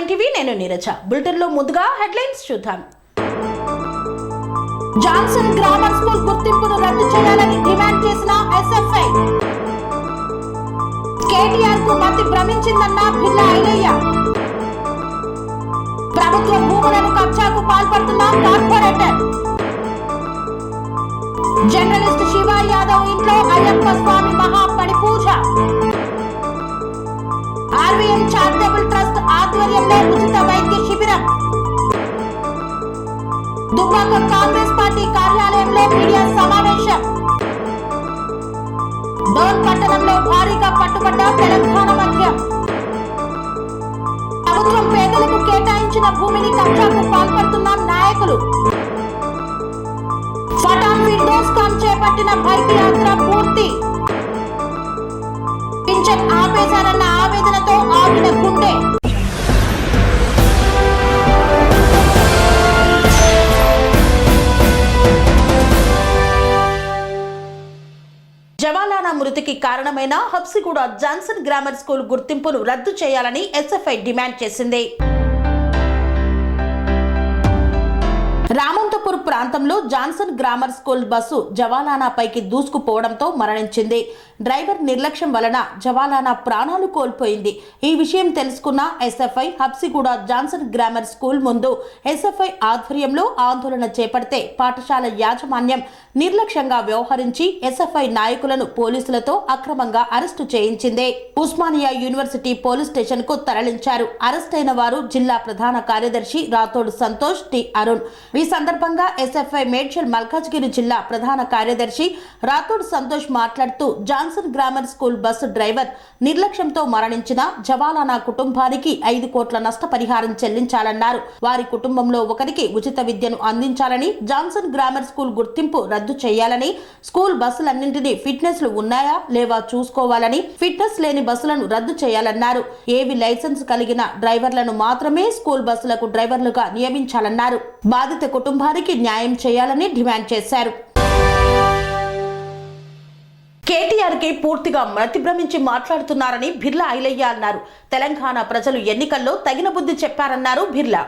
R9 TV నేను Neeraja. Bulletin లో ముందుగా హెడ్లైన్స్ చూద్దాం. జాన్సన్ గ్రామర్ స్కూల్ గుర్తింపును రద్దు చేయాలని డిమాండ్ చేసిన ఎస్ఎఫ్ఐ. కేటీఆర్ కు మతి భ్రమించిందన్న భిల్లా ఐలయ్య. ప్రభుత్వ భూములను కబ్జాకు పాల్పడుతున్న కార్పొరేటర్. జర్నలిస్ట్ శివ యాదవ్ ఇంట్లో అయ్యప్ప స్వామి మహాపడి పూజ. ఆర్వీఎం చారిటబుల్ ట్రస్ట్ ఆధ్వర్యంలో ఉచిత వైద్య శిబిరం. దుబ్బాక కాంగ్రెస్ పార్టీ కార్యాలయంలో మీడియా సమావేశం. డోన్ పట్టణంలో భారీగా పట్టుబడ్డ తెలంగాణ మద్యం. ప్రభుత్వం పేదలకు కేటాయించిన భూమిని కబ్జాకు పాల్పడుతున్న నాయకులు. ఫటాన్ ఫిర్దౌస్ ఖాన్ చేపట్టిన బైక్ యాత్ర పూర్తి. పింఛన్ ఆపేశారన్న ఆవేదనతో ఆగిన గుండె. జవాలానా మృతికి కారణమైన హబ్సిగూడ జాన్సన్ గ్రామర్ స్కూల్ గుర్తింపును రద్దు చేయాలని ఎస్ఎఫ్ఐ డిమాండ్ చేసింది. రామంతపూర్ ప్రాంతంలో జాన్సన్ గ్రామర్ స్కూల్ బస్సు జవాలానా పైకి దూసుకుపోవడంతో మరణించింది. డ్రైవర్ నిర్లక్ష్యం వలన జవాలానా ప్రాణాలు కోల్పోయింది. ఈ విషయం తెలుసుకున్న SFI Habsiguda Johnson grammar school ముందు ఎస్ఎఫ్ఐ ఆధ్వర్యంలో ఆందోళన చేపడితే పాఠశాల యాజమాన్యం నిర్లక్ష్యంగా వ్యవహరించి ఎస్ఎఫ్ఐ నాయకులను పోలీసులతో అక్రమంగా అరెస్టు చేయించింది. ఉస్మానియా యూనివర్సిటీ పోలీస్ స్టేషన్ కు తరలించారు. అరెస్ట్ అయిన వారు జిల్లా ప్రధాన కార్యదర్శి రాథోడ్ సంతోష్, టి అరుణ్. ఈ సందర్భంగా ఎస్ఎఫ్ఐ మేడ్చల్ మల్కాజ్గిరి జిల్లా ప్రధాన కార్యదర్శి రాథోడ్ సంతోష్ మాట్లాడుతూ Johnson grammar school bus driver నిర్లక్ష్యంతో మరణించిన జవాలానా కుటుంబానికి 5 కోట్ల నష్టపరిహారం చెల్లించాలన్నారు. వారి కుటుంబంలో ఒకరికి ఉచిత విద్యను అందించాలని, జాన్సన్ గ్రామర్ స్కూల్ గుర్తింపు రద్దు చేయాలని, స్కూల్ బస్సులన్నింటినీ ఫిట్నెస్లు ఉన్నాయా లేవా చూసుకోవాలని, ఫిట్నెస్ లేని బస్సులను రద్దు చేయాలన్నారు. ఏవి లైసెన్స్ కలిగిన డ్రైవర్లను మాత్రమే స్కూల్ బస్సులకు డ్రైవర్లుగా నియమించాలన్నారు. బాధిత కుటుంబానికి న్యాయం చేయాలని డిమాండ్ చేశారు. కేటీఆర్ కి పూర్తిగా మతి భ్రమించి మాట్లాడుతున్నారని భిల్లా ఐలయ్య అన్నారు. తెలంగాణ ప్రజలు ఎన్నికల్లో తగిన బుద్ధి చెప్పారన్నారు భిల్లా.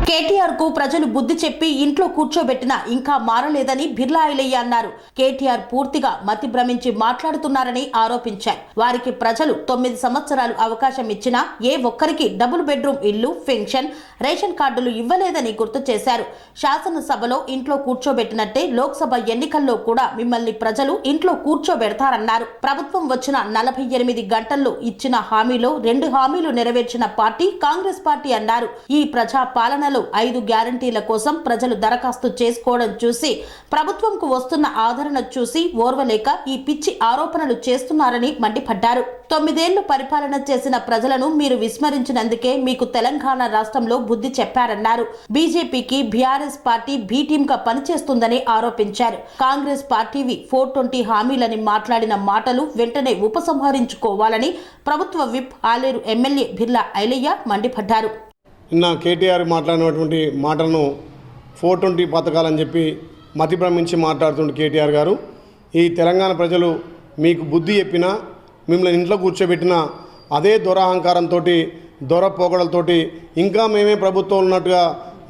కేటీఆర్ కు ప్రజలు బుద్ధి చెప్పి ఇంట్లో కూర్చోబెట్టినా ఇంకా మారలేదని భిల్లా ఐలయ్య అన్నారు. కేటీఆర్ పూర్తిగా మతి భ్రమించి మాట్లాడుతున్నారని ఆరోపించారు. వారికి ప్రజలు 9 సంవత్సరాలు అవకాశం ఇచ్చినా ఏ ఒక్కరికి డబుల్ బెడ్రూమ్ ఇల్లు, పెన్షన్, రేషన్ కార్డులు ఇవ్వలేదని గుర్తు చేశారు. శాసనసభలో ఇంట్లో కూర్చోబెట్టినట్టే లోక్సభ ఎన్నికల్లో కూడా మిమ్మల్ని ప్రజలు ఇంట్లో కూర్చోబెడతారన్నారు. ప్రభుత్వం వచ్చిన 48 గంటల్లో ఇచ్చిన హామీలో 2 హామీలు నెరవేర్చిన పార్టీ కాంగ్రెస్ పార్టీ అన్నారు. ఈ ప్రజా పాలనలో 5 గ్యారంటీల కోసం ప్రజలు దరఖాస్తు చేసుకోవడం చూసి, ప్రభుత్వంకు వస్తున్న ఆదరణ చూసి ఓర్వలేక ఈ పిచ్చి ఆరోపణలు చేస్తున్నారని మండిపడ్డారు. 9 ఏళ్లు పరిపాలన చేసిన ప్రజలను మీరు విస్మరించినందుకే మీకు తెలంగాణ రాష్ట్రంలో బుద్ధి చెప్పారన్నారు. బీజేపీకి బీఆర్ఎస్ పార్టీ బి టీమ్ గా పనిచేస్తుందని ఆరోపించారు. కాంగ్రెస్ పార్టీవి 420 హామీలని మాట్లాడిన మాటలు వెంటనే ఉపసంహరించుకోవాలని ప్రభుత్వ విప్ ఆలేరు ఎమ్మెల్యే భిల్లా ఐలయ్య మండిపడ్డారు. నిన్న కేటీఆర్ మాట్లాడినటువంటి మాటలను 420 పథకాలని చెప్పి మతి భ్రమించి మాట్లాడుతుండే కేటీఆర్ గారు, ఈ తెలంగాణ ప్రజలు మీకు బుద్ధి చెప్పినా, మిమ్మల్ని ఇంట్లో కూర్చోబెట్టినా అదే దొరహంకారంతో, దొర పోగడలతోటి ఇంకా మేమే ప్రభుత్వం ఉన్నట్టుగా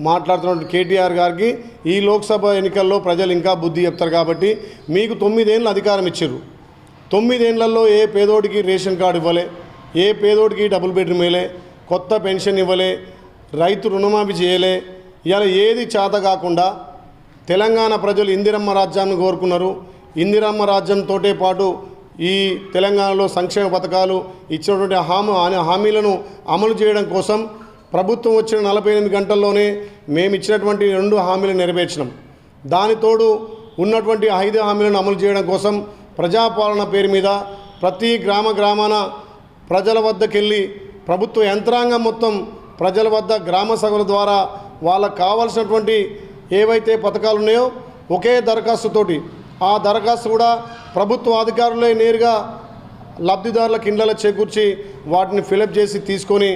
మాట్లాడుతున్న కేటీఆర్ గారికి ఈ లోక్సభ ఎన్నికల్లో ప్రజలు ఇంకా బుద్ధి చెప్తారు. కాబట్టి మీకు 9 ఏళ్ళు అధికారం ఇచ్చారు. 9 ఏళ్లలో ఏ పేదోడికి రేషన్ కార్డు ఇవ్వలే, ఏ పేదోడికి డబుల్ బెడ్రూమ్ ఇవ్వలే, కొత్త పెన్షన్ ఇవ్వలే, రైతు రుణమాఫీ చేయలే. ఇలా ఏది చేత కాకుండా తెలంగాణ ప్రజలు ఇందిరమ్మ రాజ్యాన్ని కోరుకున్నారు. ఇందిరమ్మ రాజ్యంతో పాటు ఈ తెలంగాణలో సంక్షేమ పథకాలు ఇచ్చినటువంటి హామీలను అమలు చేయడం కోసం ప్రభుత్వం వచ్చిన 48 గంటల్లోనే మేము ఇచ్చినటువంటి 2 హామీలను నెరవేర్చినాం. దానితోడు ఉన్నటువంటి 5 హామీలను అమలు చేయడం కోసం ప్రజాపాలన పేరు మీద ప్రతి గ్రామాన ప్రజల వద్దకెళ్ళి ప్రభుత్వ యంత్రాంగం మొత్తం ప్రజల వద్ద గ్రామ సభల ద్వారా వాళ్ళకు కావాల్సినటువంటి ఏవైతే పథకాలు ఉన్నాయో ఒకే దరఖాస్తుతోటి, ఆ దరఖాస్తు కూడా ప్రభుత్వ అధికారులే నేరుగా లబ్ధిదారులకు ఇండ్లలో చేకూర్చి వాటిని ఫిలప్ చేసి తీసుకొని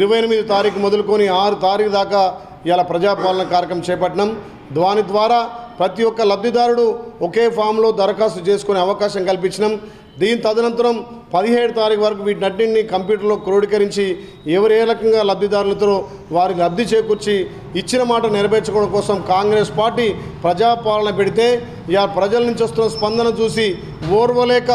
28 తారీఖు మొదలుకొని 6 తారీఖు దాకా ఇలా ప్రజాపాలన కార్యక్రమం చేపట్టినాం. దాని ద్వారా ప్రతి ఒక్క లబ్ధిదారుడు ఒకే ఫామ్లో దరఖాస్తు చేసుకునే అవకాశం కల్పించినాం. దీని తదనంతరం 17 తారీఖు వరకు వీటినన్నింటినీ కంప్యూటర్లో క్రోడీకరించి ఎవరు ఏ రకంగా లబ్ధిదారులతో వారి లబ్ధి చేకూర్చి ఇచ్చిన మాట నెరవేర్చుకోవడం కోసం కాంగ్రెస్ పార్టీ ప్రజాపాలన పెడితే ఇక ప్రజల నుంచి వస్తున్న స్పందన చూసి ఓర్వలేక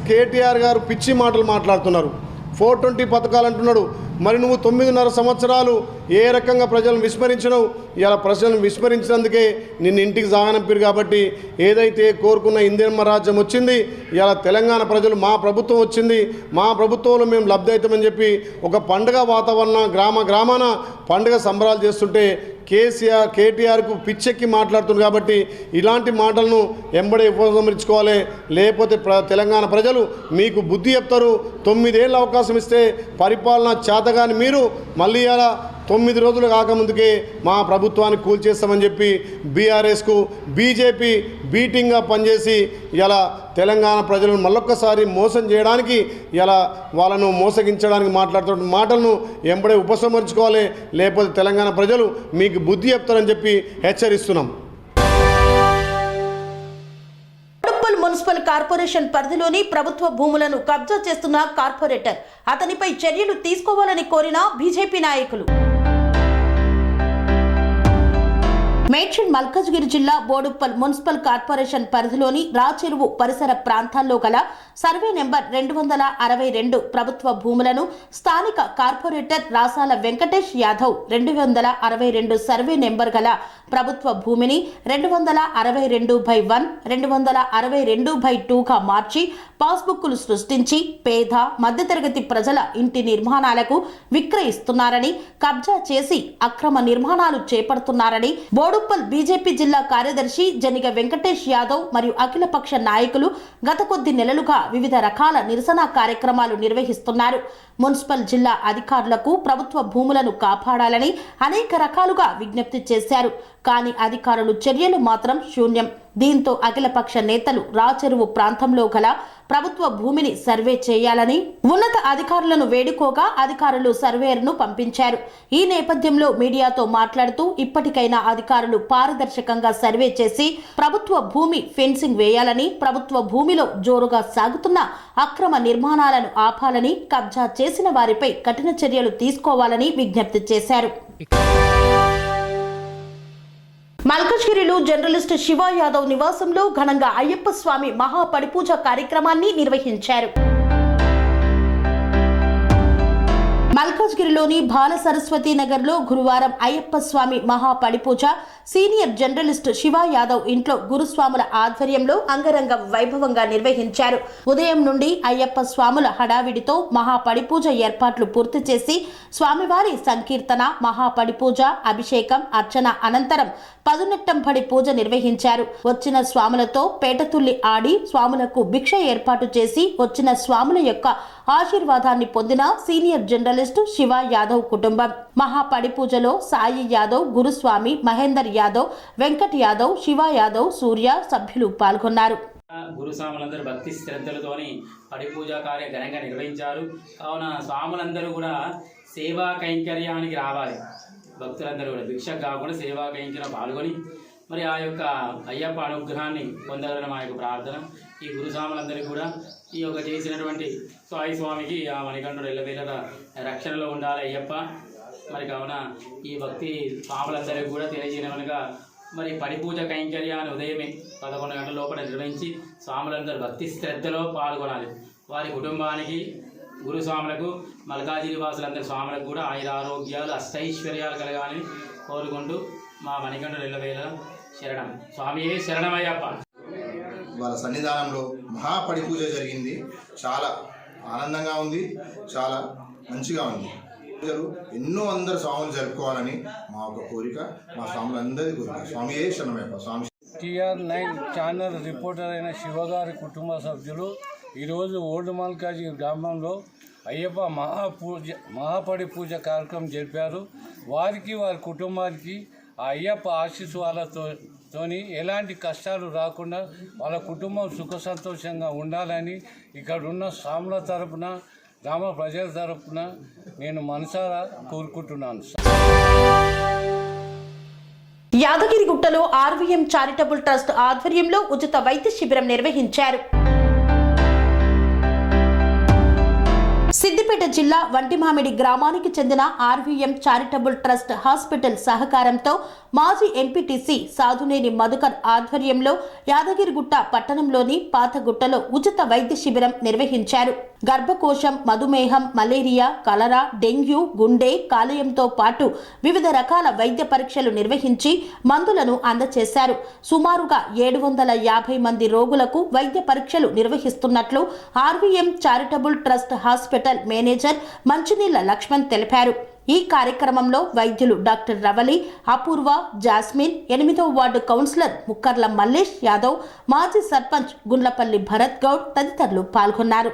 కేటీఆర్ గారు పిచ్చి మాటలు మాట్లాడుతున్నారు. 420 పథకాలు అంటున్నాడు. మరి నువ్వు 9.5 సంవత్సరాలు ఏ రకంగా ప్రజలను విస్మరించినావు? ఇలా ప్రజలను విస్మరించినందుకే నిన్ను ఇంటికి సాగనంపారు. కాబట్టి ఏదైతే కోరుకున్న ఇందిరమ్మ రాజ్యం వచ్చింది, ఇలా తెలంగాణ ప్రజలు మా ప్రభుత్వం వచ్చింది, మా ప్రభుత్వంలో మేము లబ్ధి అవుతామని చెప్పి ఒక పండుగ వాతావరణం గ్రామాన పండుగ సంబరాలు చేస్తుంటే కేటీఆర్కు పిచ్చెక్కి మాట్లాడుతుంది. కాబట్టి ఇలాంటి మాటలను ఎంబడే ఉపసంహరించుకోవాలి, లేకపోతే తెలంగాణ ప్రజలు మీకు బుద్ధి చెప్తారు. 9 ఏళ్ళ అవకాశం ఇస్తే పరిపాలన చేతగాని మీరు మళ్ళీ అలా 9 రోజులు కాకముందుకే మా ప్రభుత్వాన్ని కూల్చేస్తామని చెప్పి బీఆర్ఎస్కు బీజేపీ బీటింగ్గా పనిచేసి ఇలా తెలంగాణ ప్రజలను మళ్ళొక్కసారి మోసం చేయడానికి, ఇలా వాళ్ళను మోసగించడానికి మాట్లాడుతున్న మాటలను ఎంబడే ఉపసంహరించుకోవాలి, లేకపోతే తెలంగాణ ప్రజలు మీకు బుద్ధి చెప్తారని చెప్పి హెచ్చరిస్తున్నాం. మున్సిపల్ కార్పొరేషన్ పరిధిలోని ప్రభుత్వ భూములను కబ్జా చేస్తున్న కార్పొరేటర్, అతనిపై చర్యలు తీసుకోవాలని కోరిన బీజేపీ నాయకులు. మేడ్చల్ మల్కాజ్గిరి జిల్లా బోడుప్పల్ మున్సిపల్ కార్పొరేషన్ పరిధిలోని రాచెరువు పరిసర ప్రాంతాల్లో గల సర్వే నెంబర్ 262 ప్రభుత్వ భూములను స్థానిక corporator Rasala Venkatesh Yadav 262 survey number గల ప్రభుత్వ భూమిని 262/1, 262/2గా మార్చి పాస్బుక్లు సృష్టించి పేద మధ్యతరగతి ప్రజల ఇంటి నిర్మాణాలకు విక్రయిస్తున్నారని, కబ్జా చేసి అక్రమ నిర్మాణాలు చేపడుతున్నారని బోడుప్పల్ బీజేపీ జిల్లా కార్యదర్శి జనిగ వెంకటేష్ యాదవ్ మరియు అఖిలపక్ష నాయకులు గత కొద్ది నెలలుగా వివిధ రకాల నిరసన కార్యక్రమాలు నిర్వహిస్తున్నారు. మున్సిపల్ జిల్లా అధికారులకు ప్రభుత్వ భూములను కాపాడాలని అనేక రకాలుగా విజ్ఞప్తి చేశారు. కానీ అధికారులు చర్యలు మాత్రం శూన్యం. దీంతో అఖిలపక్ష నేతలు రాచెరువు ప్రాంతంలో గల ప్రభుత్వ భూమిని సర్వే చేయాలని ఉన్నత అధికారులను వేడుకోగా అధికారులు సర్వేయర్ను పంపించారు. ఈ నేపథ్యంలో మీడియాతో మాట్లాడుతూ ఇప్పటికైనా అధికారులు పారదర్శకంగా సర్వే చేసి ప్రభుత్వ భూమి ఫెన్సింగ్ వేయాలని, ప్రభుత్వ భూమిలో జోరుగా సాగుతున్న అక్రమ నిర్మాణాలను ఆపాలని, కబ్జా చేసిన వారిపై కఠిన చర్యలు తీసుకోవాలని విజ్ఞప్తి చేశారు. మల్కాజ్గిరిలో జర్నలిస్ట్ శివ యాదవ్ నివాసంలో ఘనంగా అయ్యప్ప స్వామి మహాపడిపూజ కార్యక్రమాన్ని నిర్వహించారు. మల్కాజ్గిరిలోని బాల సరస్వతి నగర్లో గురువారం అయ్యప్ప స్వామి మహాపడిపూజ సీనియర్ జర్నలిస్ట్ శివ యాదవ్ ఇంట్లో గురుస్వాముల ఆధ్వర్యంలో అంగరంగ వైభవంగా నిర్వహించారు. ఉదయం నుండి అయ్యప్ప స్వాముల హడావిడితో మహాపడిపూజ ఏర్పాట్లు పూర్తి చేసి స్వామివారి సంకీర్తన, మహాపడిపూజ, అభిషేకం, అర్చన అనంతరం పదునెట్టంపడి పూజ నిర్వహించారు. వచ్చిన స్వాములతో పేటతుల్లి ఆడి స్వాములకు భిక్ష ఏర్పాటు చేసి వచ్చిన స్వాముల యొక్క ఆశీర్వాదాన్ని పొందిన సీనియర్ జర్నలిస్టు శివ యాదవ్ కుటుంబం. మహాపడిపూజలో సాయి యాదవ్, గురుస్వామి, మహేందర్ యాదవ్, వెంకట్ యాదవ్, శివ యాదవ్, సూర్య సభ్యులు పాల్గొన్నారు. గురుస్వాములందరూ భక్తి శ్రద్ధలతోని పడిపూజ కార్యం ఘనంగా నిర్వహించారు. కావున స్వాములందరూ కూడా సేవా కైంకర్యానికి రావాలి. భక్తులందరూ కూడా భిక్షకు కాకుండా సేవా కైంకర్యం పాల్గొని మరి ఆ యొక్క అయ్యప్ప అనుగ్రహాన్ని పొందాలని మా యొక్క ప్రార్థన. ఈ గురుస్వాములందరికీ కూడా ఈ యొక్క చేసినటువంటి సాయి స్వామికి ఆ మణికంఠుడు ఎల్లవేళ రక్షణలో ఉండాలి అయ్యప్ప. మరి కావున ఈ భక్తి స్వాములందరికీ కూడా తెలియజేయనగా మరి పడిపూజ కైంకర్యాన్ని ఉదయమే 11 గంటల లోపల నిర్వహించి స్వాములందరూ భక్తి శ్రద్ధలో పాల్గొనాలి. వారి కుటుంబానికి, గురుస్వాములకు, మల్కాజిరి వాసులందరి స్వాములకు కూడా ఆయుర ఆరోగ్యాలు, అష్టైశ్వర్యాలు కలగాలని కోరుకుంటూ మా మణికంఠుడు ఎల్లవేళ శరణం. స్వామియే శరణమయ్యప్ప. వాళ్ళ సన్నిధానంలో మహాపడిపూజ జరిగింది. చాలా ఆనందంగా ఉంది, చాలా మంచిగా ఉంది. పూజలు ఎన్నో అందరు స్వాములు జరుపుకోవాలని మా ఒక కోరిక, మా స్వాములందరి కోరిక. స్వామియే శరణమయ్యప్ప. స్వామి TR9 ఛానల్ రిపోర్టర్ అయిన శివగారి కుటుంబ సభ్యులు ఈరోజు ఓల్డ్ మల్కాజ్గిరి గ్రామంలో అయ్యప్ప మహాపడి పూజ కార్యక్రమం జరిపారు. వారికి, వారి కుటుంబానికి ఆ అయ్యప్ప ఆశీస్సులతోని ఎలాంటి కష్టాలు రాకుండా వాళ్ళ కుటుంబం సుఖ సంతోషంగా ఉండాలని ఇక్కడ ఉన్న స్వాముల తరపున, గ్రామ ప్రజల తరపున నేను మనసారా కోరుకుంటున్నాను. యాదగిరిగుట్టలో RVM చారిటబుల్ ట్రస్ట్ ఆధ్వర్యంలో ఉచిత వైద్య శిబిరం నిర్వహించారు. సిద్దిపేట జిల్లా వంటిమామిడి గ్రామానికి చెందిన ఆర్వీఎం చారిటబుల్ ట్రస్ట్ హాస్పిటల్ సహకారంతో మాజీ ఎంపీటీసీ సాధునేని మధుకర్ ఆధ్వర్యంలో యాదగిరిగుట్ట పట్టణంలోని పాతగుట్టలో ఉచిత వైద్య శిబిరం నిర్వహించారు. గర్భకోశం, మధుమేహం, మలేరియా, కలరా, డెంగ్యూ, గుండె, కాలేయంతో పాటు వివిధ రకాల వైద్య పరీక్షలు నిర్వహించి మందులను అందజేశారు. సుమారుగా 750 మంది రోగులకు వైద్య పరీక్షలు నిర్వహిస్తున్నట్లు RVM charitable trust hospital manager Manchineella Lakshman తెలిపారు. ఈ కార్యక్రమంలో వైద్యులు డాక్టర్ రవలి, అపూర్వ, జాస్మిన్, 8వ వార్డు కౌన్సిలర్ ముక్కర్ల మల్లేష్ యాదవ్, మాజీ సర్పంచ్ గుండ్లపల్లి భరత్ గౌడ్ తదితరులు పాల్గొన్నారు.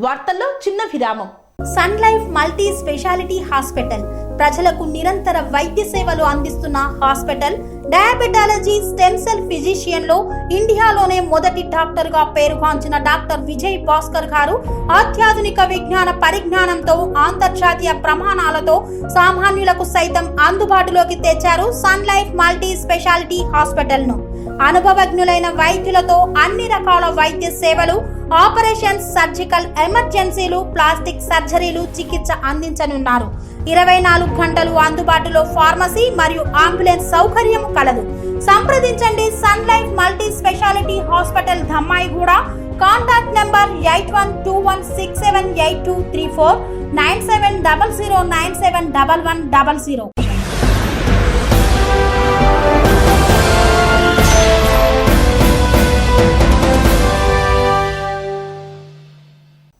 వార్తల్లో చిన్న విరామం. Sun Life multi speciality hospital ప్రజలకు నిరంతర వైద్య సేవలు అందిస్తున్న hospital. Diabetology, stem cell physician లో ఇండియాలోనే మొదటి డాక్టర్ గా పేరుగాంచిన డాక్టర్ విజయ్ భాస్కర్ గారు అత్యాధునిక విజ్ఞాన పరిజ్ఞానంతో అంతర్జాతీయ ప్రమాణాలతో సామాన్యులకు సైతం అందుబాటులోకి తెచ్చారు Sun Life multi speciality hospital ను. అనుభవజ్ఞులైన వైద్యులతో అన్ని రకాల వైద్య సేవలు, ఆపరేషన్స్, సర్జికల్ ఎమర్జెన్సీలు, ప్లాస్టిక్ సర్జరీలు, చికిత్స అందించనున్నారు. 24 గంటలు అందుబాటులో ఫార్మసీ మరియు అంబులెన్స్ సౌకర్యం కలదు. సంప్రదించండి Sun Life multi speciality hospital, Dhammaiguda. Contact number 8121678234, 9700971100.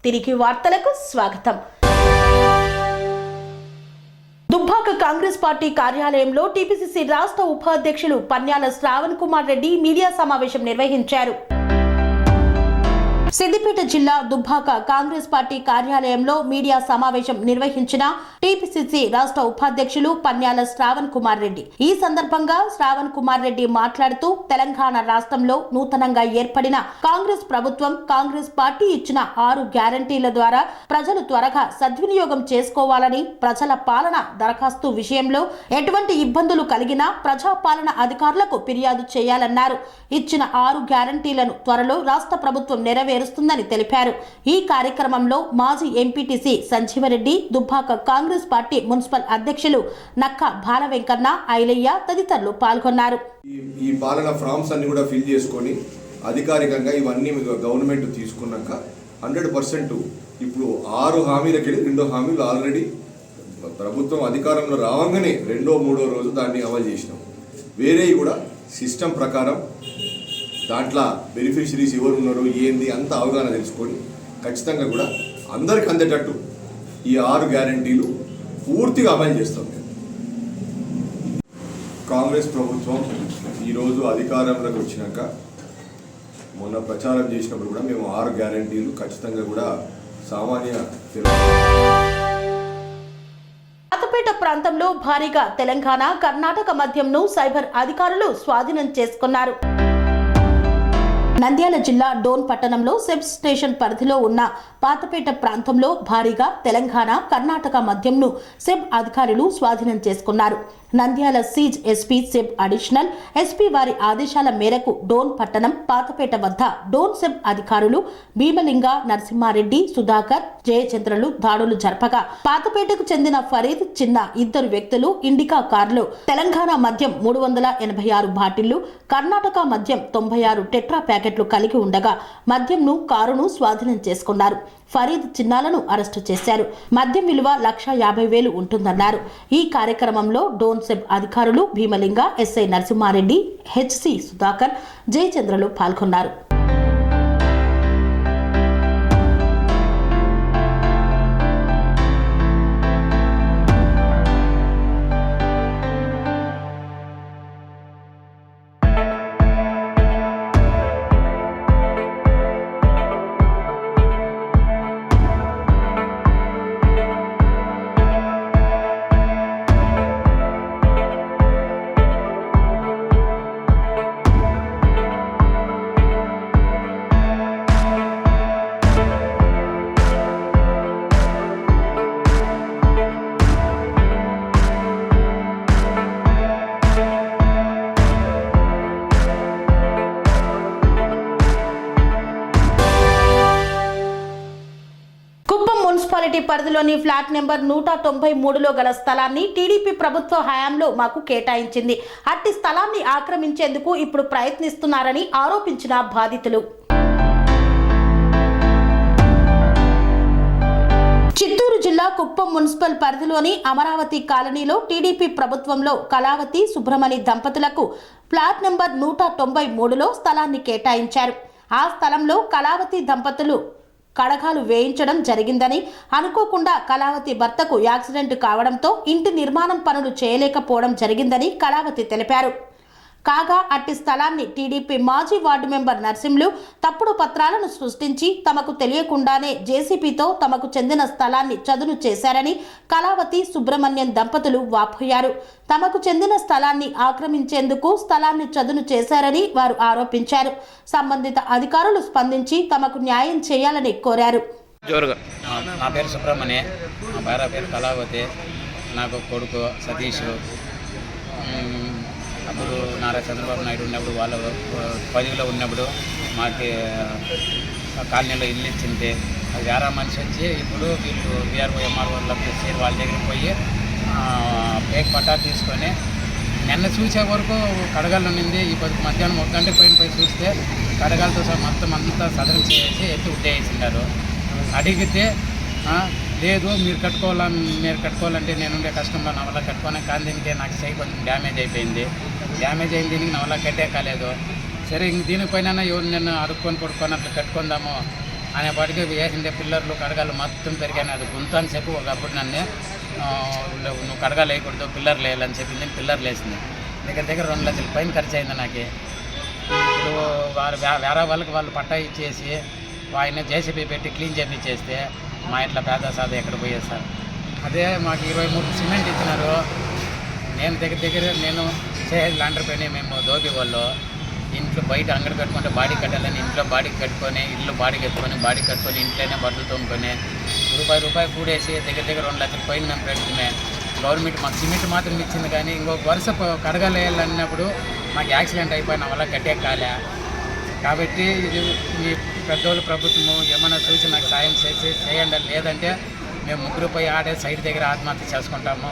తిరిగి వార్తలకు స్వాగతం. దుబ్బాక కాంగ్రెస్ పార్టీ కార్యాలయంలో టీపీసీసీ రాష్ట్ర ఉపాధ్యక్షులు పన్యాల శ్రావణ్ కుమార్ రెడ్డి మీడియా సమావేశం నిర్వహించారు. సిద్దిపేట జిల్లా దుబ్బాక కాంగ్రెస్ పార్టీ కార్యాలయంలో మీడియా సమావేశం నిర్వహించిన టీపీసీసీ రాష్ట్ర ఉపాధ్యక్షులు పన్యాల శ్రావణ్ కుమార్ రెడ్డి. ఈ సందర్భంగా శ్రావణ్ కుమార్ రెడ్డి మాట్లాడుతూ తెలంగాణ రాష్ట్రంలో నూతనంగా ఏర్పడిన కాంగ్రెస్ ప్రభుత్వం, కాంగ్రెస్ పార్టీ ఇచ్చిన 6 గ్యారంటీల ద్వారా ప్రజలు త్వరగా సద్వినియోగం చేసుకోవాలని, ప్రజల పాలన దరఖాస్తు విషయంలో ఎటువంటి ఇబ్బందులు కలిగినా ప్రజాపాలన అధికారులకు ఫిర్యాదు చేయాలన్నారు. ఇచ్చిన 6 గ్యారంటీలను త్వరలో రాష్ట్ర ప్రభుత్వం నెరవేరుస్తుందని తెలిపారు. ఈ కార్యక్రమంలో మాజీ MPTC Sanjeeva Reddy, Dubbaka Congress party municipal అధ్యక్షులు నక్క బాల వెంకన్న, ఐలయ్య తదితరులు పాల్గొన్నారు. ఈ పాలన ఫామ్స్ అన్ని కూడా ఫిల్ చేసుకొని అధికారికంగా ఇవన్నీ గవర్నమెంట్ తీసుకున్నాక 100% ఇప్పుడు 6 హామీలకి 2 హామీలు ఆల్రెడీ ప్రభుత్వం అధికారంలో రావంగానే 2వ 3వ రోజు దాన్ని అమలు చేసినాం. వేరేవి కూడా సిస్టమ్ ప్రకారం దాంట్లో బెనిఫిషరీస్ ఎవరు ఉన్నారో ఏంది అంత అవగాహన తెలుసుకొని ఖచ్చితంగా కూడా అందరికి అందేటట్టు ఈ 6 గ్యారంటీలు పూర్తిగా అమలు చేస్తాం. కాంగ్రెస్ ప్రభుత్వం ఈరోజు అధికారంలోకి వచ్చినాక మొన్న ప్రచారం చేసినప్పుడు కూడా మేము 6 గ్యారంటీలు ఖచ్చితంగా కూడా సామాన్య పాతపేట ప్రాంతంలో భారీగా తెలంగాణ, కర్ణాటక మద్యంను సైబర్ అధికారులు స్వాధీనం చేసుకున్నారు. నంద్యాల జిల్లా డోన్ పట్టణంలో సెబ్ స్టేషన్ పరిధిలో ఉన్న పాతపేట ప్రాంతంలో భారీగా తెలంగాణ, కర్ణాటక మద్యంను సెబ్ అధికారులు స్వాధీనం చేసుకున్నారు. Nandyal seize SP, SEB additional SP వారి ఆదేశాల మేరకు డోన్ పట్టణం, పాతపేట వద్ద డోన్ సెబ్ అధికారులు భీమలింగ, నరసింహారెడ్డి, సుధాకర్, జయచంద్రలు దాడులు జరపగా పాతపేటకు చెందిన ఫరీద్, చిన్న 2 వ్యక్తులు ఇండికా కారులో తెలంగాణ మద్యం 386 బాటిళ్లు, కర్ణాటక మద్యం 96 టెట్రా ప్యాకెట్లు కలిగి ఉండగా మద్యంను, కారును స్వాధీనం చేసుకున్నారు. ఫరీద్, చిన్నాలను అరెస్టు చేశారు. మద్యం విలువ 1,50,000 ఉంటుందన్నారు. ఈ కార్యక్రమంలో డోన్ సెబ్ అధికారులు భీమలింగ, ఎస్ఐ నరసింహారెడ్డి, హెచ్సి సుధాకర్, జయచంద్రలు పాల్గొన్నారు. మున్సిపాలిటీ పరిధిలోని ఫ్లాట్ నెంబర్ 193లో గల స్థలాన్ని టీడీపీ ప్రభుత్వ హయాంలో మాకు కేటాయించింది. అట్టి స్థలాన్ని ఆక్రమించేందుకు ఇప్పుడు ప్రయత్నిస్తున్నారని ఆరోపించిన బాధితులు. చిత్తూరు జిల్లా కుప్పం మున్సిపల్ పరిధిలోని అమరావతి కాలనీలో టీడీపీ ప్రభుత్వంలో కళావతి సుబ్రమణి దంపతులకు ఫ్లాట్ నెంబర్ 193లో స్థలాన్ని కేటాయించారు. ఆ స్థలంలో కళావతి దంపతులు కడగాలు వేయించడం జరిగిందని, అనుకోకుండా కళావతి భర్తకు యాక్సిడెంట్ కావడంతో ఇంటి నిర్మాణం పనులు చేయలేకపోవడం జరిగిందని కళావతి తెలిపారు. కాగా అట్టి స్థలాన్ని టీడీపీ మాజీ వార్డు మెంబర్ నర్సింహులు తప్పుడు పత్రాలను సృష్టించి తమకు తెలియకుండానే జేసీబీతో తమకు చెందిన స్థలాన్ని చదును చేశారని కళావతి సుబ్రహ్మణ్యం దంపతులు వాపోయారు. తమకు చెందిన స్థలాన్ని ఆక్రమించేందుకు స్థలాన్ని చదును చేశారని వారు ఆరోపించారు. సంబంధిత అధికారులు స్పందించి తమకు న్యాయం చేయాలని కోరారు. నా పేరు సుబ్రహ్మణ్య, మా భార్య పేరు కళావతి, నాకు కొడుకు సతీష్. అప్పుడు నారా చంద్రబాబు నాయుడు ఉన్నప్పుడు వాళ్ళు పదవిలో ఉన్నప్పుడు మాకు కాలనీలో ఇల్లు ఇచ్చింది. అది వేరే మనిషి వచ్చి ఇప్పుడు వీళ్ళు వీఆర్ఓ ఎంఆర్ఓలకు చేరి వాళ్ళ దగ్గరికి పోయి పేక్ పట్టా తీసుకొని నిన్న చూసే వరకు కడగాలు ఉండింది. ఈ మధ్యాహ్నం 1 గంట పోయి చూస్తే కడగాలతో సహా మొత్తం అంతా సదరం చేసి ఎత్తి ఉద్దేశించారు. అడిగితే లేదు మీరు కట్టుకోవాలంటే నేనుండే కష్టంలో నా వల్ల కట్టుకోనే కానీ దీనికి నాకు చేయి కొంచెం డ్యామేజ్ అయిపోయింది. డ్యామేజ్ అయిన దీనికి నా వల్ల కట్టే కాలేదు. సరే ఇంక దీనిపైన ఎవరు నేను అడుక్కొని కొడుకొని అట్లా కట్టుకుందాము అనేపాటికి వేసిందే పిల్లర్లు కడగాలు మొత్తం పెరిగాను. అది గుంతని చెప్పి ఒకప్పుడు నన్ను నువ్వు కడగాలు వేయకూడదు పిల్లర్లు వేయాలని చెప్పింది. పిల్లర్లు వేసింది. దగ్గర 2 లక్షల పైన ఖర్చు అయింది నాకు. ఇప్పుడు వారు వేరే వాళ్ళకి వాళ్ళు పట్టా ఇచ్చేసి ఆయన జేసీబీ పెట్టి క్లీన్ చేపిచ్చేస్తే మా ఇట్లా పేద సాధ ఎక్కడ పోయేది సార్. అదే మాకు 23 సిమెంట్ ఇచ్చినారు. నేను దగ్గర నేను చేసేది లాండ్రీ పని. మేము దోబి వాళ్ళు ఇంట్లో బయట అంగడి కట్టుకుంటే బాడీ కట్టాలని ఇంట్లో బాడీ కట్టుకొని ఇల్లు బాడీ కట్టుకొని ఇంట్లోనే బట్టలు తోముకొని రూపాయి కూడేసి దగ్గర 2 లక్షల పైన మేము పెడుతున్నాం. గవర్నమెంట్ మాకు సిమెంట్ మాత్రం ఇచ్చింది కానీ ఇంకొక వరుస కడగలేయాలన్నప్పుడు మాకు యాక్సిడెంట్ అయిపోయిన వల్ల కట్టే కాలే. కాబట్టి ఇది మీ పెద్దోళ్ళు ప్రభుత్వము ఏమైనా చూసి నాకు సాయం చేయండి. లేదంటే మేము ముగ్గురు పోయి ఆడే సైడ్ దగ్గర ఆత్మహత్య చేసుకుంటాము.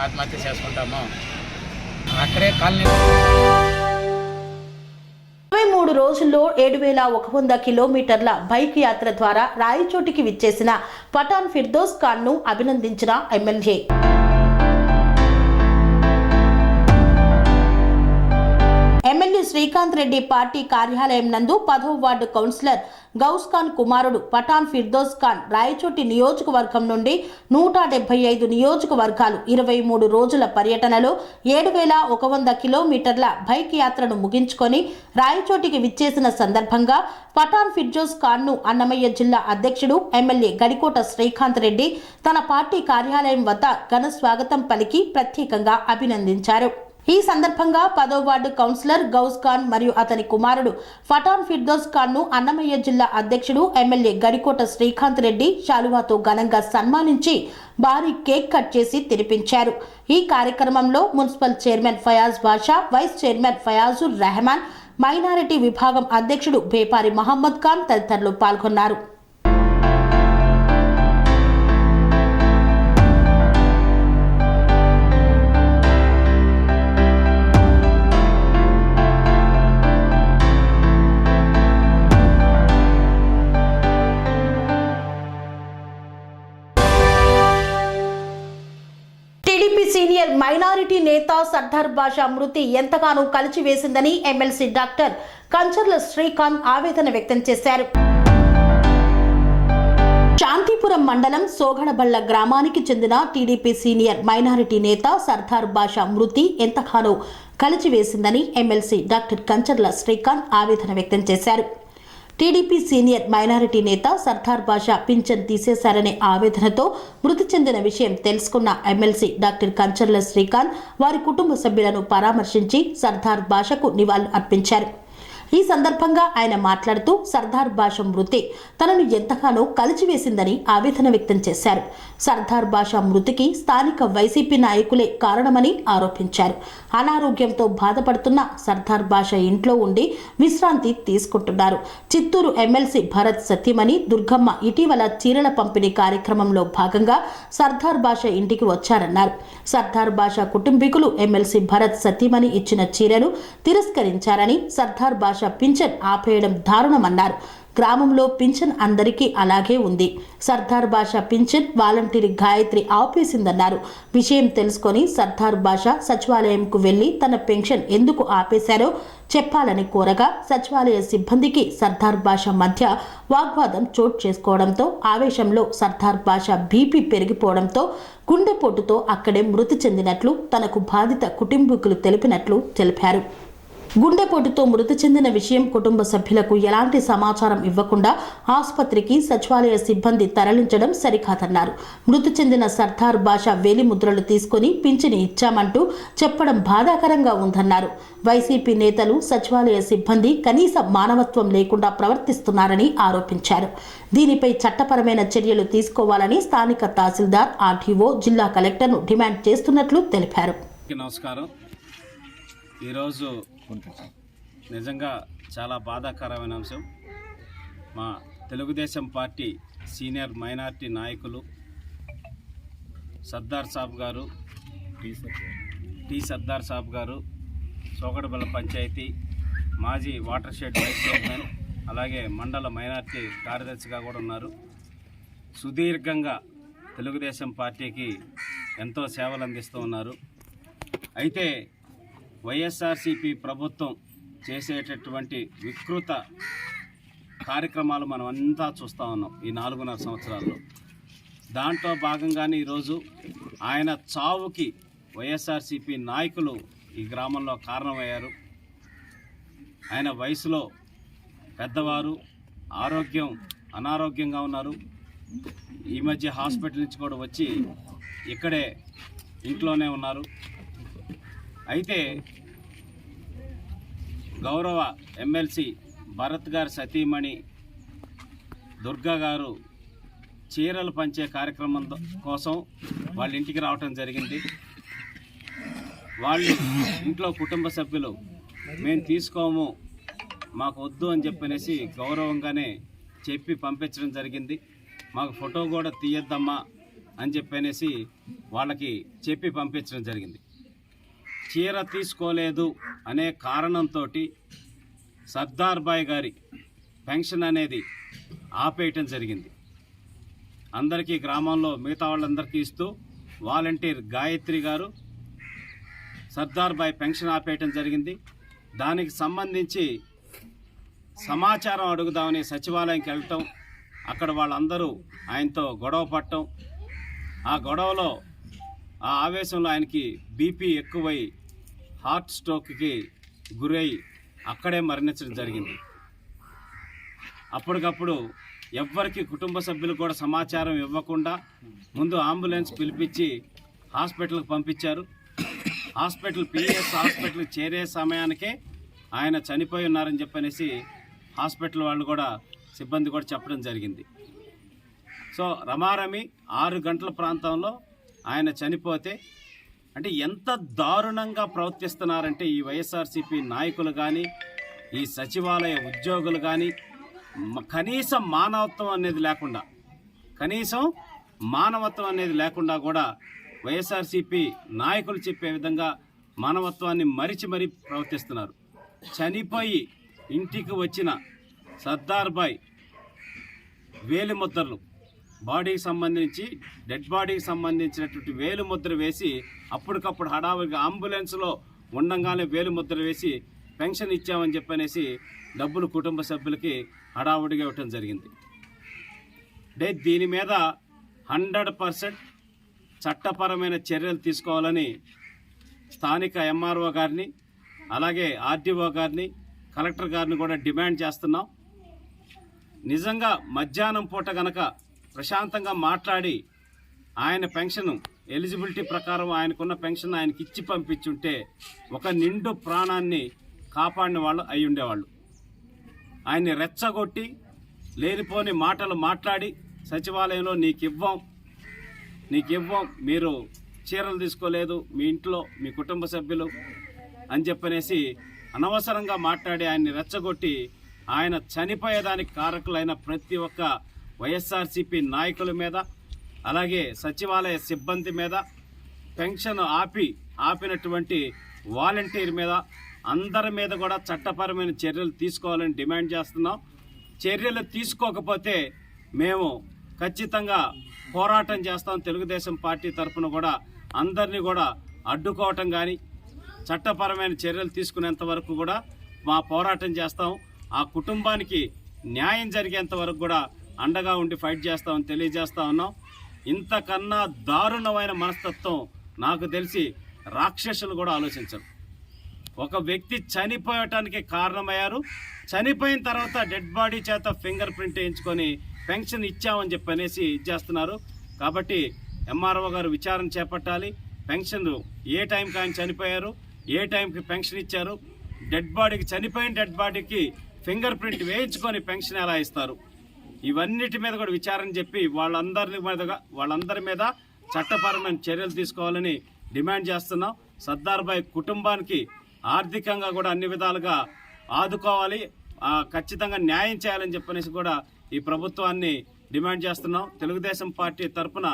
ఆత్మహత్య చేసుకుంటాము. అక్కడే కాలనీ 23 రోజుల్లో 7,100 కిలోమీటర్ల బైక్ యాత్ర ద్వారా రాయచోటికి విచ్చేసిన పఠాన్ ఫిర్దోస్ ఖాన్ ను అభినందించిన MLA. MLA Srikanth Reddy party కార్యాలయం నందు 10వ వార్డు కౌన్సిలర్ గౌస్ ఖాన్ కుమారుడు పఠాన్ ఫిర్దోస్ ఖాన్ రాయచోటి నియోజకవర్గం నుండి 175 నియోజకవర్గాలు 23 రోజుల పర్యటనలో 7,100 కిలోమీటర్ల బైక్ యాత్రను ముగించుకొని రాయచోటికి విచ్చేసిన సందర్భంగా పఠాన్ ఫిర్దోస్ ఖాన్ ను అన్నమయ్య జిల్లా అధ్యక్షుడు ఎమ్మెల్యే గడికోట శ్రీకాంత్ రెడ్డి తన పార్టీ కార్యాలయం వద్ద ఘన స్వాగతం పలికి ప్రత్యేకంగా అభినందించారు. ఈ సందర్భంగా 10వ వార్డు కౌన్సిలర్ గౌస్ ఖాన్ మరియు అతని కుమారుడు పఠాన్ ఫిర్దోస్ ఖాన్ ను అన్నమయ్య జిల్లా అధ్యక్షుడు ఎమ్మెల్యే గడికోట శ్రీకాంత్ రెడ్డి శాలువాతో ఘనంగా సన్మానించి భారీ కేక్ కట్ చేసి తినిపించారు. ఈ కార్యక్రమంలో municipal chairman Fayaz Basha, vice chairman Fayazur Rehman, minority విభాగం అధ్యక్షుడు బేపారి మహమ్మద్ ఖాన్ తదితరులు పాల్గొన్నారు. సీనియర్ మైనారిటీ నేత సర్దార్ బాషా మృతి ఎంతగానో కలిచివేసిందని ఎమ్మెల్సీ డాక్టర్ కంచర్ల శ్రీకాంత్ ఆవేదన వ్యక్తం చేశారు. శాంతిపురం మండలం సోగడబళ్ల గ్రామానికి చెందిన టీడీపీ సీనియర్ మైనారిటీ నేత సర్దార్ బాషా మృతి ఎంతగానో కలిచివేసిందని ఎమ్మెల్సీ డాక్టర్ కంచర్ల శ్రీకాంత్ ఆవేదన వ్యక్తం చేశారు. టీడీపీ సీనియర్ మైనారిటీ నేత సర్దార్ బాషా పింఛన్ తీసేశారనే ఆవేదనతో మృతి చెందిన విషయం తెలుసుకున్న ఎమ్మెల్సీ డాక్టర్ కంచర్ల శ్రీకాంత్ వారి కుటుంబ సభ్యులను పరామర్శించి సర్దార్ బాషాకు నివాళులు అర్పించారు. ఈ సందర్భంగా ఆయన మాట్లాడుతూ సర్దార్ భాష మృతి తనను ఎంతగానో కలిచివేసిందని ఆవేదన వ్యక్తం చేశారు. సర్దార్ భాష మృతికి స్థానిక వైసీపీ నాయకులే కారణమని ఆరోపించారు. అనారోగ్యంతో బాధపడుతున్న సర్దార్ భాష ఇంట్లో ఉండి విశ్రాంతి తీసుకుంటున్నారు. చిత్తూరు ఎమ్మెల్సీ భరత్ సత్యమణి దుర్గమ్మ ఇటీవల చీరల పంపిణీ కార్యక్రమంలో భాగంగా సర్దార్ భాష ఇంటికి వచ్చారన్నారు. సర్దార్ భాష కుటుంబీకులు ఎమ్మెల్సీ భరత్ సత్యమణి ఇచ్చిన చీరను తిరస్కరించారని, సర్దార్ భాష పింఛన్ ఆపేయడం దారుణమన్నారు. గ్రామంలో పింఛన్ అందరికీ అలాగే ఉంది. సర్దార్ భాష పింఛన్ వాలంటీర్ గాయత్రి ఆపేసిందన్నారు. విషయం తెలుసుకొని సర్దార్ భాష సచివాలయంకు వెళ్లి తన పెన్షన్ ఎందుకు ఆపేశారో చెప్పాలని కోరగా సచివాలయ సిబ్బందికి సర్దార్ భాష మధ్య వాగ్వాదం చోటు చేసుకోవడంతో ఆవేశంలో సర్దార్ భాష బీపీ పెరిగిపోవడంతో గుండెపోటుతో అక్కడే మృతి చెందినట్లు తనకు బాధిత కుటుంబీకులు తెలిపారు. గుండెపోటుతో మృతి చెందిన విషయం కుటుంబ సభ్యులకు ఎలాంటి సమాచారం ఇవ్వకుండా ఆసుపత్రికి సచివాలయ సిబ్బంది తరలించడం సరికాదన్నారు. మృతి చెందిన సర్దార్ భాష వేలిముద్రలు తీసుకుని పింఛని ఇచ్చామంటూ చెప్పడం బాధాకరంగా ఉందన్నారు. వైసీపీ నేతలు సచివాలయ సిబ్బంది కనీస మానవత్వం లేకుండా ప్రవర్తిస్తున్నారని ఆరోపించారు. దీనిపై చట్టపరమైన చర్యలు తీసుకోవాలని స్థానిక తహసీల్దార్, ఆర్టీఓ, జిల్లా కలెక్టర్ను డిమాండ్ చేస్తున్నట్లు తెలిపారు. నమస్కారం. ఈరోజు నిజంగా చాలా బాధాకరమైన అంశం. మా తెలుగుదేశం పార్టీ సీనియర్ మైనారిటీ నాయకులు సర్దార్ సాబ్ గారు, సర్దార్ సాబ్ గారు సోగడబల్ల పంచాయతీ మాజీ వాటర్ షెడ్ వైస్ చైర్మన్, అలాగే మండల మైనారిటీ కార్యదర్శిగా కూడా ఉన్నారు. సుదీర్ఘంగా తెలుగుదేశం పార్టీకి ఎంతో సేవలు అందిస్తూ ఉన్నారు. అయితే వైఎస్ఆర్సీపీ ప్రభుత్వం చేసేటటువంటి వికృత కార్యక్రమాలు మనం అంతా చూస్తూ ఉన్నాం ఈ 4.5 సంవత్సరాల్లో. దాంట్లో భాగంగానే ఈరోజు ఆయన చావుకి వైఎస్ఆర్సీపీ నాయకులు ఈ గ్రామంలో కారణమయ్యారు. ఆయన వయసులో పెద్దవారు, అనారోగ్యంగా ఉన్నారు. ఈ మధ్య హాస్పిటల్ నుంచి కూడా వచ్చి ఇక్కడే ఇంట్లోనే ఉన్నారు. అయితే గౌరవ ఎమ్మెల్సీ భరత్ గారి సతీమణి దుర్గా గారు చీరలు పంచే కార్యక్రమం కోసం వాళ్ళ ఇంటికి రావటం జరిగింది. వాళ్ళు ఇంట్లో కుటుంబ సభ్యులు మేము తీసుకోము, మాకు వద్దు అని చెప్పనేసి గౌరవంగానే చెప్పి పంపించడం జరిగింది. మాకు ఫోటో కూడా తీయద్దమ్మా అని చెప్పనేసి వాళ్ళకి చెప్పి పంపించడం జరిగింది. చీర తీసుకోలేదు అనే కారణంతో సర్దార్ బాయ్ గారి పెన్షన్ అనేది ఆపేయటం జరిగింది. అందరికీ గ్రామంలో మిగతా వాళ్ళందరికీ ఇస్తూ వాలంటీర్ గాయత్రి గారు సర్దార్ బాయ్ పెన్షన్ ఆపేయటం జరిగింది. దానికి సంబంధించి సమాచారం అడుగుదామని సచివాలయంకి వెళ్ళటం, అక్కడ వాళ్ళందరూ ఆయనతో గొడవ పడటం, ఆ గొడవలో ఆ ఆవేశంలో ఆయనకి బీపీ ఎక్కువై హార్ట్ స్ట్రోక్కి గురై అక్కడే మరణించడం జరిగింది. అప్పటికప్పుడు ఎవ్వరికి కుటుంబ సభ్యులు కూడా సమాచారం ఇవ్వకుండా ముందు అంబులెన్స్ పిలిపించి హాస్పిటల్కి పంపించారు. పిఎస్ హాస్పిటల్కి చేరే సమయానికే ఆయన చనిపోయి ఉన్నారని చెప్పనేసి హాస్పిటల్ వాళ్ళు కూడా సిబ్బంది కూడా చెప్పడం జరిగింది. సో రమారమి 6 గంటల ప్రాంతంలో ఆయన చనిపోతే అంటే ఎంత దారుణంగా ప్రవర్తిస్తున్నారంటే ఈ వైఎస్ఆర్సీపీ నాయకులు కానీ, ఈ సచివాలయ ఉద్యోగులు కానీ కనీసం మానవత్వం అనేది లేకుండా కూడా వైఎస్ఆర్సీపీ నాయకులు చెప్పే విధంగా మానవత్వాన్ని మరీ ప్రవర్తిస్తున్నారు. చనిపోయి ఇంటికి వచ్చిన సర్దార్ బాయ్ వేలిముద్రలు డెడ్ బాడీకి సంబంధించినటువంటి వేలిముద్ర వేసి అప్పటికప్పుడు హడావుడిగా అంబులెన్స్లో ఉండంగానే వేలిముద్ర వేసి పెన్షన్ ఇచ్చామని చెప్పనేసి డబ్బులు కుటుంబ సభ్యులకి హడావుడిగా ఇవ్వటం జరిగింది. అంటే దీని మీద 100% చట్టపరమైన చర్యలు తీసుకోవాలని స్థానిక ఎంఆర్ఓ గారిని, అలాగే ఆర్డీఓ గారిని, కలెక్టర్ గారిని కూడా డిమాండ్ చేస్తున్నాం. నిజంగా మధ్యాహ్నం పూట గనక ప్రశాంతంగా మాట్లాడి ఆయన పెన్షన్ ఎలిజిబిలిటీ ప్రకారం ఆయనకున్న పెన్షన్ ఆయనకి ఇచ్చి పంపించుంటే ఒక నిండు ప్రాణాన్ని కాపాడిన వాళ్ళు అయి ఉండేవాళ్ళు. ఆయన్ని రెచ్చగొట్టి లేనిపోని మాటలు మాట్లాడి సచివాలయంలో నీకివ్వం మీరు చీరలు తీసుకోలేదు మీ ఇంట్లో మీ కుటుంబ సభ్యులు అని చెప్పనేసి అనవసరంగా మాట్లాడి ఆయన్ని రెచ్చగొట్టి ఆయన చనిపోయేదానికి కారకులైన ప్రతి ఒక్క వైఎస్ఆర్సీపీ నాయకుల మీద అలాగే సచివాలయ సిబ్బంది మీద పెన్షన్ ఆపినటువంటి వాలంటీర్ మీద అందరి మీద కూడా చట్టపరమైన చర్యలు తీసుకోవాలని డిమాండ్ చేస్తున్నాం. చర్యలు తీసుకోకపోతే మేము ఖచ్చితంగా పోరాటం చేస్తాం. తెలుగుదేశం పార్టీ తరఫున కూడా అందరినీ కూడా అడ్డుకోవటం కానీ చట్టపరమైన చర్యలు తీసుకునేంత వరకు కూడా మా పోరాటం చేస్తాం. ఆ కుటుంబానికి న్యాయం జరిగేంత వరకు కూడా అండగా ఉండి ఫైట్ చేస్తామని తెలియజేస్తా ఉన్నాం. ఇంతకన్నా దారుణమైన మనస్తత్వం నాకు తెలిసి రాక్షసులు కూడా ఆలోచించరు. ఒక వ్యక్తి చనిపోయటానికి కారణమయ్యారు, చనిపోయిన తర్వాత డెడ్ బాడీ చేత ఫింగర్ ప్రింట్ వేయించుకొని పెన్షన్ ఇచ్చామని చెప్పనేసి ఇచ్చేస్తున్నారు. కాబట్టి ఎంఆర్ఓ గారు విచారణ చేపట్టాలి. పెన్షన్ ఏ టైంకి ఆయన చనిపోయారు, ఏ టైంకి పెన్షన్ ఇచ్చారు, చనిపోయిన డెడ్ బాడీకి ఫింగర్ ప్రింట్ వేయించుకొని పెన్షన్ ఎలా ఇస్తారు, ఇవన్నిటి మీద కూడా విచారణ చెప్పి వాళ్ళందరి మీద చట్టపరమైన చర్యలు తీసుకోవాలని డిమాండ్ చేస్తున్నాం. సర్దార్ భాయ్ కుటుంబానికి ఆర్థికంగా కూడా అన్ని విధాలుగా ఆదుకోవాలి, ఖచ్చితంగా న్యాయం చేయాలని చెప్పనేసి కూడా ఈ ప్రభుత్వాన్ని డిమాండ్ చేస్తున్నాం. తెలుగుదేశం పార్టీ తరఫున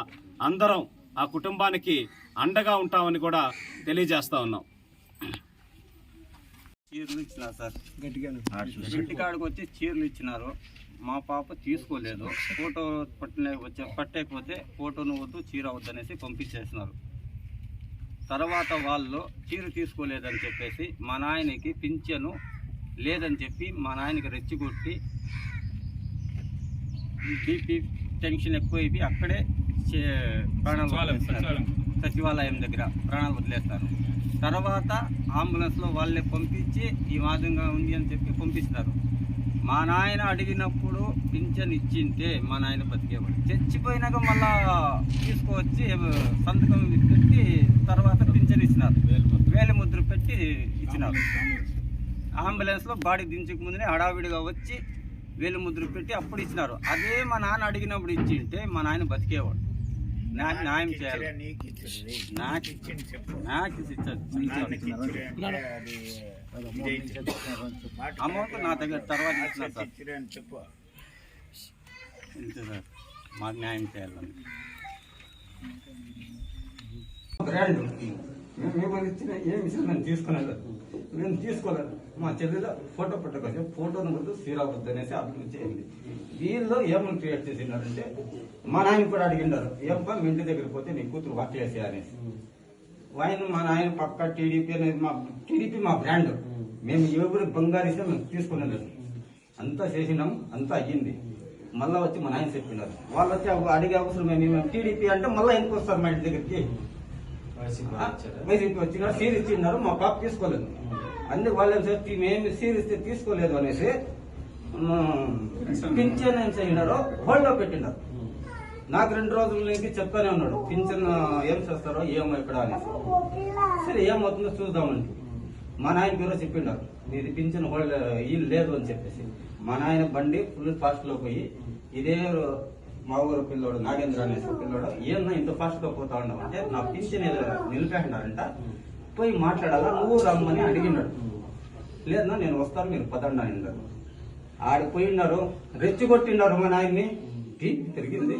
అందరం ఆ కుటుంబానికి అండగా ఉంటామని కూడా తెలియజేస్తా ఉన్నాం. చీరలు ఇచ్చినారు సార్, ఇంటికాడికి వచ్చి చీరలు ఇచ్చినారు. మా పాప తీసుకోలేదు, ఫోటో పట్టకపోతే ఫోటోను వద్దు చీర వద్దనేసి పంపించేసినారు. తర్వాత వాళ్ళు చీర తీసుకోలేదని చెప్పేసి మా నాయనకి పింఛను లేదని చెప్పి మా నాయనకి రెచ్చిగొట్టి బీపీ టెన్షన్ ఎక్కువైపోయి అక్కడే ప్రాణాలు వదిలేస్తారు. సచివాలయం దగ్గర ప్రాణాలు వదిలేస్తారు. తర్వాత అంబులెన్స్లో వాళ్ళే పంపించి ఈ మాదిరిగా ఉంది అని చెప్పి పంపిస్తారు. మా నాయన అడిగినప్పుడు పింఛన్ ఇచ్చింటే మా నాయన బతికేవాడు. చచ్చిపోయినాక మళ్ళా తీసుకువచ్చి సంతకం పెట్టి తర్వాత పింఛన్ ఇచ్చినారు, వేలి ముద్ర పెట్టి ఇచ్చినారు. అంబులెన్స్లో బాడీ దించక ముందునే హడావిడిగా వచ్చి వేలు ముద్ర పెట్టి అప్పుడు ఇచ్చినారు. అదే మా నాన్న అడిగినప్పుడు ఇచ్చింటే మా నాయన బతికేవాడు. నాకు న్యాయం చేయాలి. అమౌంట్ నా దగ్గర తర్వాత ఇచ్చినారు సార్. ఇంతే సార్, మాకు న్యాయం చేయాలని. మేము ఇచ్చిన ఏమి ఇచ్చిన నేను తీసుకున్నాను, నేను తీసుకోలేదు. మా చెల్లెలో ఫోటో పట్టుకొచ్చి ఫోటోను వద్దు సీరా వద్దు అనేసి అభివృద్ధి చేయండి. వీళ్ళు ఏమని క్రియేట్ చేసినారంటే మా నాయన కూడా అడిగినారు, ఏమప్ప మీ ఇంటి దగ్గర పోతే నీ కూతురు వర్క్ చేసే అనేసి. ఆయన మా నాయన పక్క టీడీపీ అనేది టీడీపీ మా బ్రాండ్. మేము ఎవరు బంగారు ఇస్తే మేము తీసుకునేది. అంతా చేసినాం, అంతా అయ్యింది. మళ్ళీ వచ్చి మా నాయన చెప్పినారు. వాళ్ళు వచ్చి అడిగే అవసరం మేము టీడీపీ అంటే మళ్ళీ ఎందుకు వస్తారు మా ఇంటి దగ్గరికి? వైసీపీ వచ్చినారు, సీర్ ఇచ్చిన్నారు, మా పాప తీసుకోలేదు. అందుకు వాళ్ళని చెప్పి మేము సీర్ ఇస్తే తీసుకోలేదు అనేసి పింఛన్ ఏం చేసినారో హోల్డ్లో పెట్టినారు. నాకు 2 రోజుల నుంచి చెప్తానే ఉన్నాడు, పింఛన్ ఏం చేస్తారో ఏమో ఇక్కడ అనేసి. సరే ఏమవుతుందో చూద్దామండి. మా నాయన ఈరోజు చెప్పినారు, మీది పింఛన్ హోల్డ్ లేదు అని చెప్పేసి. మా నాయన బండి ఫుల్ ఫాస్ట్లో పోయి ఇదే మా ఊరు పిల్లోడు నాగేంద్ర అనేసి పిల్లోడు ఏమన్నా ఇంత ఫాస్ట్ గా పోతా ఉన్నావు అంటే నా పింఛన్ నిలిపేసినారంట, పోయి మాట్లాడాలా నువ్వు రమ్మని అడిగినాడు. లేదన్నా నేను వస్తాను మీరు పదండి అన్నారు. ఆడికి పోయినారు, రెచ్చిగొట్టినారు మా నాయన్ని. టీపీ తిరిగింది,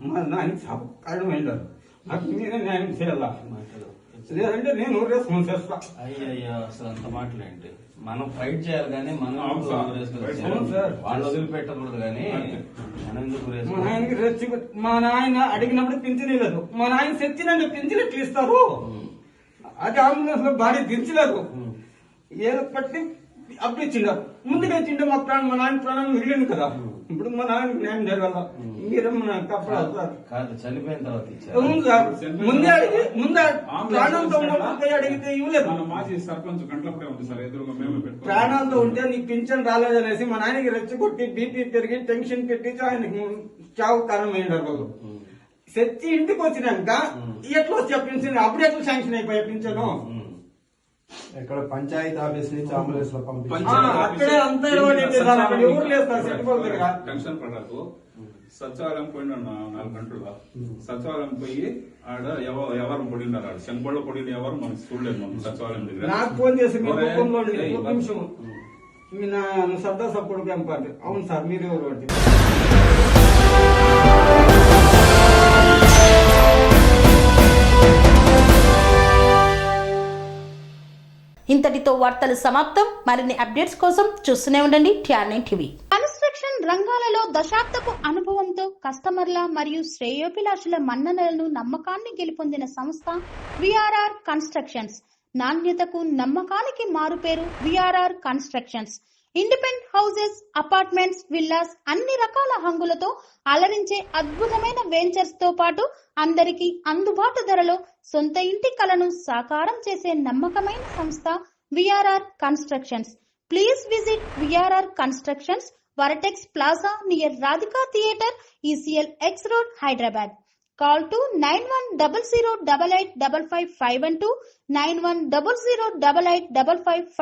మా నాయనకి కారణం అయినారు. నాకు మీరే న్యాయం చేయాలా, లేదంటే నేను రెస్పాన్స్ చేస్తా. అయ్యయ్యో అసలు అంత మాటలేండి. మనం ఫైట్ చేయాలి కానీ మనం వాళ్ళు వదిలిపెట్టకూడదు కానీ మనం ఎందుకు మా నాయనకి రెచ్చిగొట్టి మా నాయన అడిగినప్పుడు పింఛన్ లేదు. మా నాయన తెచ్చినండి పింఛన్ ఎట్లా ఇస్తారు? అది అంబులెన్స్ లో బాడీ దించలేదు, ఏదో పట్టి అప్పుడు ఇచ్చిండారు. ముందుగా ఇచ్చిండే మా నాయన ప్రాణం మిగిలింది కదా. ఇప్పుడు మా నాయనకి న్యాయం జరగాల. మీరేమన్నా కాదు, చనిపోయిన తర్వాత ముందే అడిగి ప్రాణంతో ఉన్నప్పుడు అడిగితే ఇవ్వలేదు. మాజీ సర్పంచ్ గంటలప్పుడే ఉంది సార్, ఎదురుగా మేము ప్రాణాలతో ఉంటే నీకు పింఛన్ రాలేదనేసి మా నాయనకి రెచ్చగొట్టి బీపీ పెరిగి టెన్షన్ పెట్టించి ఆయనకి చావు కారణం అయినారు వాళ్ళు. తెచ్చి ఇంటికి వచ్చినాక ఎట్లా వచ్చి పింఛన్ అప్పుడు ఎట్లా శాంక్షన్ అయిపోయా పింఛను? ఇక్కడ పంచాయతీ ఆఫీస్ నుంచి అంబులెన్స్ లో అక్కడే అంతా టెన్షన్ పడకు. సచివాలయం పోయినా 4 గంటలుగా సచివాలయం పోయి ఆడ ఎవరు పొడినారు, ఆడ శంకొండ పొడిన ఎవరు మనం చూడలేదు. మనం సచివాలయం దగ్గర నాకు ఫోన్ చేసి నిమిషం సర్దార్ సప్పుడు పార్టీ. అవును సార్, మీరు ఎవరు? ఇంతటితో వార్తలు సమాప్తం. మరిన్ని అప్డేట్స్ కోసం చూస్తూనే ఉండండి TR9 టీవీ. కన్స్ట్రక్షన్ రంగాలలో దశాబ్దపు అనుభవంతో కస్టమర్ల మరియు శ్రేయోభిలాషుల మన్ననలను నమ్మకాన్ని గెలుపొందిన సంస్థ VRR కన్స్ట్రక్షన్స్. నాణ్యతకు నమ్మకానికి మారుపేరు VRR constructions. Independent houses, apartments, villas అన్ని రకాల హంగులతో అలరించే అద్భుతమైన వెంచర్స్ తో పాటు అందరికీ అందుబాటు ధరలో సొంత ఇంటి కలను సాకారం చేసే నమ్మకమైన సంస్థ VRR constructions. Please visit VRR constructions, వరటెక్స్ plaza near Radhika theatre, ECL X Road, Hyderabad. Call to 910088555512 9100885555.